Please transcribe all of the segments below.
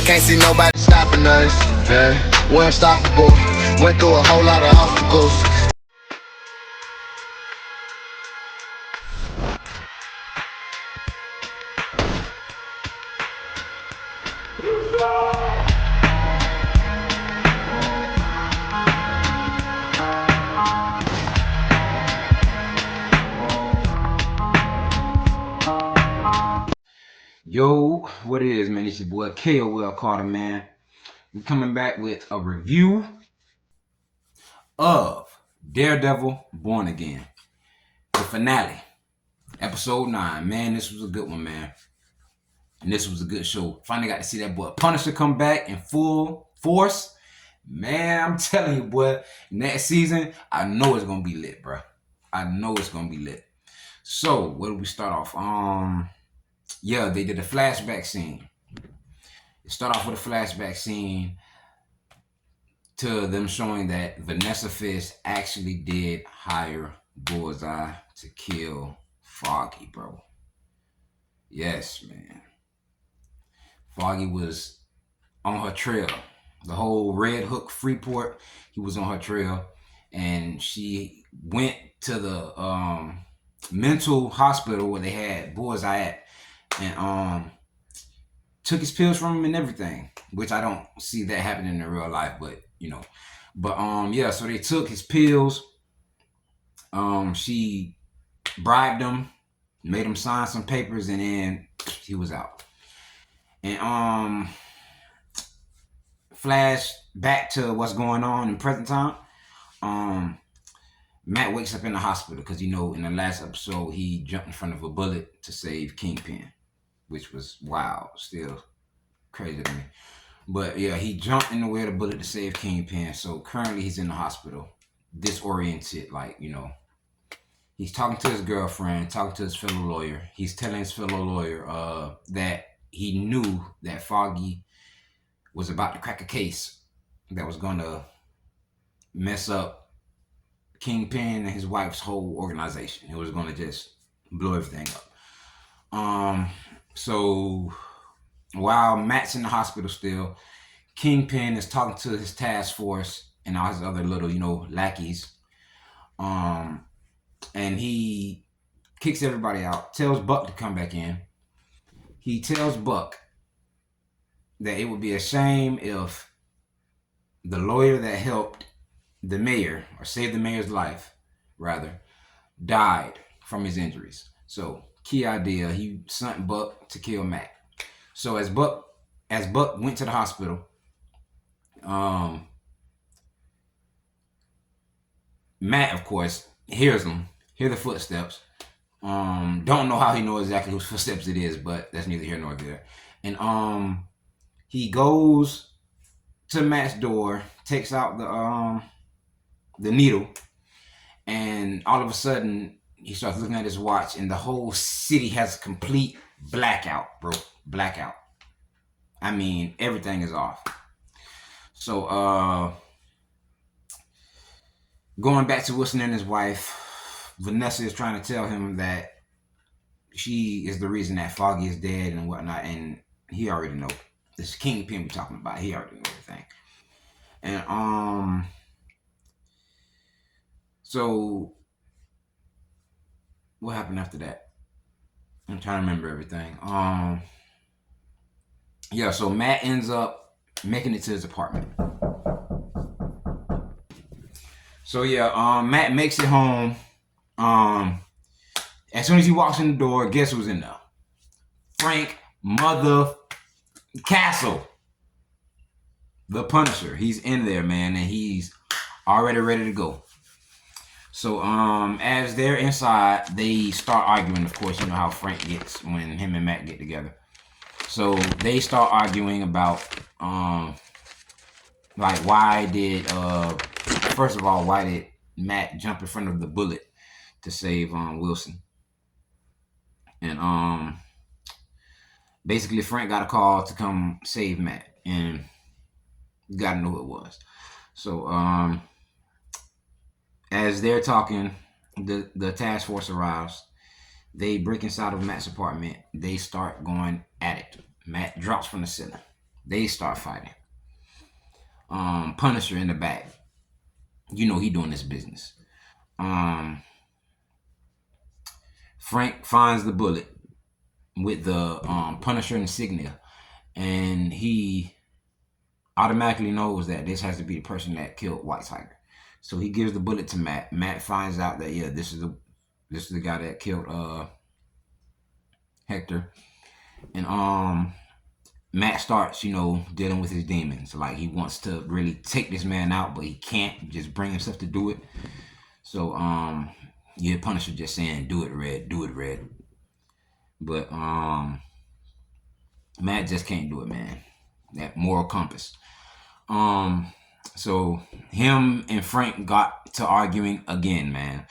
can't see nobody stopping us. Yeah, we're unstoppable. Went through a whole lot of obstacles. Yo, what it is, man? It's your boy KOL Carter, man. We're coming back with a review of Daredevil Born Again, the finale, episode 9. Man, this was a good one, man. And this was a good show. Finally got to see that boy Punisher come back in full force. Man, I'm telling you, boy, next season, I know it's gonna be lit, bro. I know it's gonna be lit. So, where do we start off? Yeah, they did a flashback scene. Start off with a flashback scene to them showing that Vanessa Fisk actually did hire Bullseye to kill Foggy, bro. Yes, man. Foggy was on her trail. The whole Red Hook Freeport, he was on her trail. And she went to the mental hospital where they had Bullseye at. And took his pills from him and everything, which I don't see that happening in real life, but you know. But yeah, so they took his pills. She bribed him, made him sign some papers, and then he was out. And flash back to what's going on in present time. Matt wakes up in the hospital because, you know, in the last episode he jumped in front of a bullet to save Kingpin, which was wild, still crazy to me. But yeah, he jumped in the way of the bullet to save Kingpin. So currently he's in the hospital, disoriented, like, you know. He's talking to his girlfriend, talking to his fellow lawyer. He's telling his fellow lawyer that he knew that Foggy was about to crack a case that was going to mess up Kingpin and his wife's whole organization. It was going to just blow everything up. So while Matt's in the hospital still, Kingpin is talking to his task force and all his other little, you know, lackeys. And he kicks everybody out, tells Buck to come back in. He tells Buck that it would be a shame if the lawyer that helped the mayor, or saved the mayor's life, rather, died from his injuries. So, key idea, he sent Buck to kill Matt. So as Buck went to the hospital, Matt, of course, hears the footsteps. Don't know how he knows exactly whose footsteps it is, but that's neither here nor there. And he goes to Matt's door, takes out the needle, and all of a sudden he starts looking at his watch, and the whole city has a complete blackout, bro. Blackout. I mean, everything is off. So going back to Wilson and his wife, Vanessa is trying to tell him that she is the reason that Foggy is dead and whatnot, and he already know. This Kingpin we're talking about, he already know everything. And so what happened after that? I'm trying to remember everything. Yeah, so Matt ends up making it to his apartment. So yeah, Matt makes it home. As soon as he walks in the door, guess who's in there? Frank Mother Castle, the Punisher. He's in there, man, and he's already ready to go. So as they're inside, they start arguing. Of course, you know how Frank gets when him and Matt get together. So they start arguing about like why did first of all, why did Matt jump in front of the bullet to save Wilson? And basically Frank got a call to come save Matt, and you gotta know who it was. So as they're talking, the task force arrives. They break inside of Matt's apartment. They start going at it. Matt drops from the ceiling. They start fighting. Punisher in the back. You know he doing this business. Um, Frank finds the bullet with the Punisher insignia, and he automatically knows that this has to be the person that killed White Tiger. So he gives the bullet to Matt. Matt finds out that this is the guy that killed Hector, and Matt starts dealing with his demons. Like he wants to really take this man out, but he can't just bring himself to do it. So you hear Punisher just saying, "Do it, Red. Do it, Red." But Matt just can't do it, man. That moral compass. So him and Frank got to arguing again, man.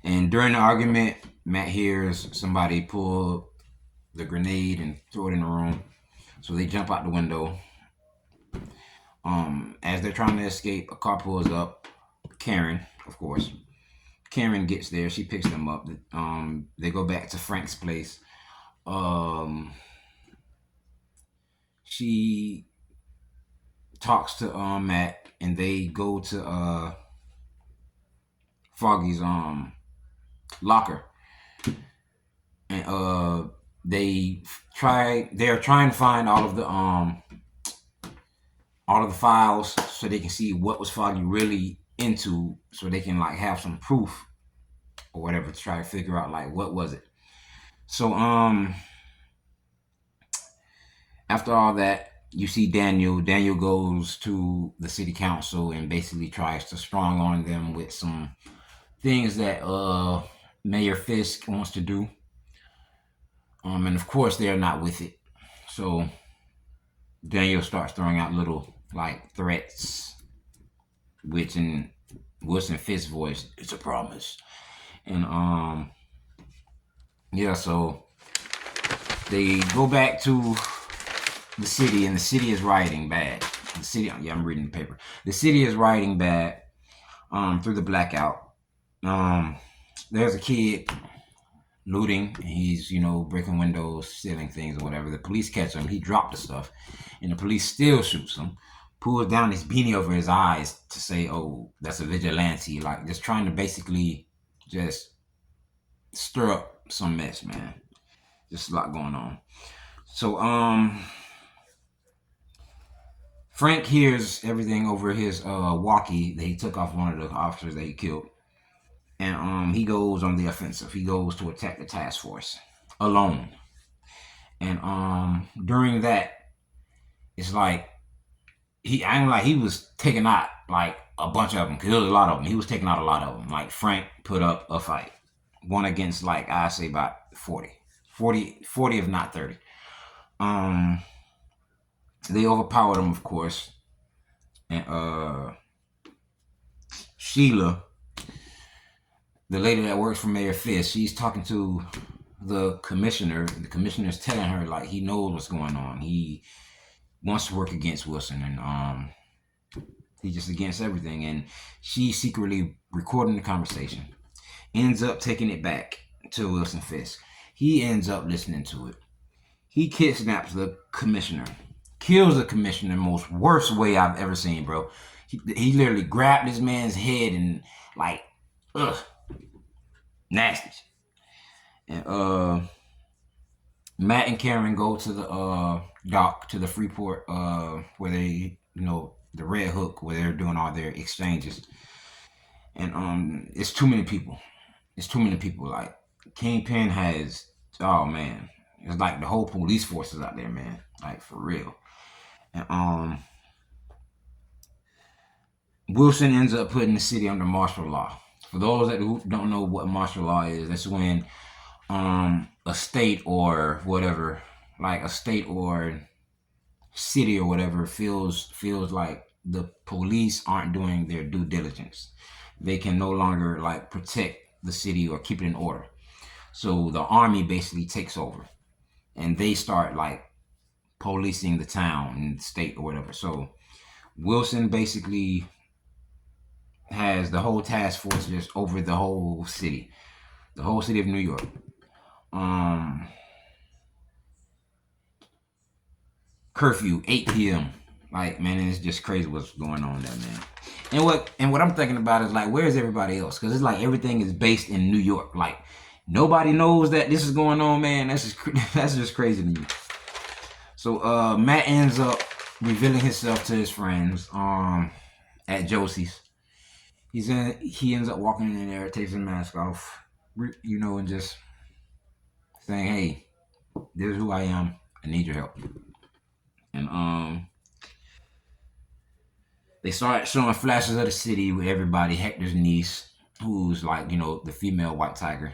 And during the argument, Matt hears somebody pull the grenade and throw it in the room. So they jump out the window. As they're trying to escape, a car pulls up. Karen, of course. Karen gets there. She picks them up. They go back to Frank's place. She talks to Matt, and they go to Foggy's locker, and they're trying to find all of the files so they can see what was Foggy really into, so they can like have some proof or whatever to try to figure out like what was it. So after all that, you see Daniel. Daniel goes to the city council and basically tries to strong arm them with some things that Mayor Fisk wants to do. And of course they're not with it. So Daniel starts throwing out little like threats, which in Wilson Fisk's voice, it's a promise. And so they go back to the city, and the city is rioting bad. I'm reading the paper. The city is rioting bad through the blackout. There's a kid looting, and he's breaking windows, stealing things or whatever. The police catch him. He dropped the stuff, and the police still shoots him, pulls down his beanie over his eyes to say, "Oh, that's a vigilante," like just trying to basically just stir up some mess, man. Just a lot going on. So Frank hears everything over his walkie that he took off one of the officers that he killed. And he goes on the offensive. He goes to attack the task force alone. And during that, it's like he was taking out like a bunch of them, because there was a lot of them. He was taking out a lot of them. Like Frank put up a fight, one against like I say about 40 if not 30. They overpowered him, of course. And Sheila, the lady that works for Mayor Fisk, she's talking to the commissioner. The commissioner's telling her like he knows what's going on. He wants to work against Wilson, and he's just against everything. And she's secretly recording the conversation. Ends up taking it back to Wilson Fisk. He ends up listening to it. He kidnaps the commissioner. Kills the commissioner in the most worst way I've ever seen, bro. He literally grabbed this man's head and like, nasty. And Matt and Karen go to the dock, to the Freeport, where they, the Red Hook, where they're doing all their exchanges. And it's too many people. It's too many people. Like Kingpin has, oh man, it's like the whole police force is out there, man. Like for real. And Wilson ends up putting the city under martial law. For those that don't know what martial law is, that's when a state or whatever, like a state or city or whatever, feels like the police aren't doing their due diligence. They can no longer like protect the city or keep it in order. So the army basically takes over, and they start like policing the town and the state or whatever. So Wilson basically has the whole task force just over the whole city of New York. curfew, 8 p.m. Like, man, it's just crazy what's going on there, man. And what I'm thinking about is like, where's everybody else? Because it's like everything is based in New York. Like, nobody knows that this is going on, man. That's just crazy to me. So Matt ends up revealing himself to his friends at Josie's. He ends up walking in there, takes his mask off, and just saying, "Hey, this is who I am. I need your help." And they start showing flashes of the city with everybody. Hector's niece, who's like, the female White Tiger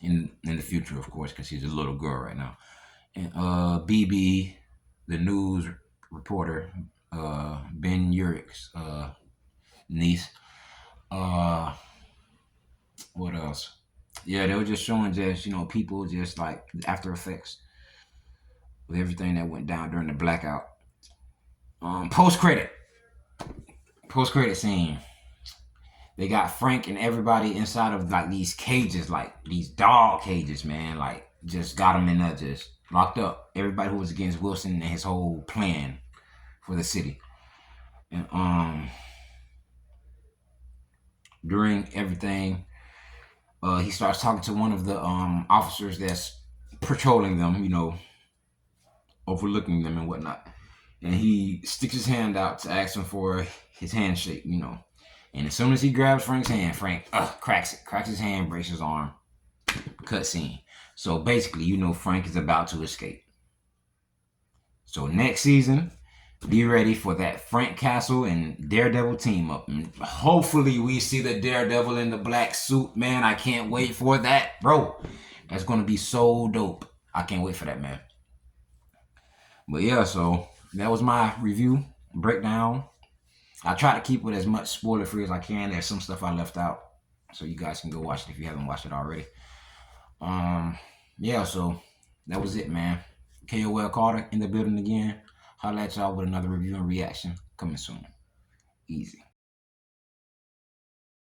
in the future, of course, because she's a little girl right now. And BB, the news reporter, Ben Urich's niece. What else? Yeah, they were just showing just people just like after effects with everything that went down during the blackout. Post credit scene. They got Frank and everybody inside of like these cages, like these dog cages, man. Like just got them in there, just locked up. Everybody who was against Wilson and his whole plan for the city. And during everything, he starts talking to one of the officers that's patrolling them, overlooking them and whatnot. And he sticks his hand out to ask him for his handshake, And as soon as he grabs Frank's hand, Frank cracks his hand, breaks his arm. Cutscene. So basically, Frank is about to escape. So next season, be ready for that Frank Castle and Daredevil team up. And hopefully we see the Daredevil in the black suit, man. I can't wait for that, bro. That's going to be so dope. I can't wait for that, man. But yeah, so that was my review, breakdown. I try to keep it as much spoiler free as I can. There's some stuff I left out, so you guys can go watch it if you haven't watched it already. Yeah, so that was it, man. KOL Carter in the building again. Holla at y'all with another review and reaction coming soon. Easy.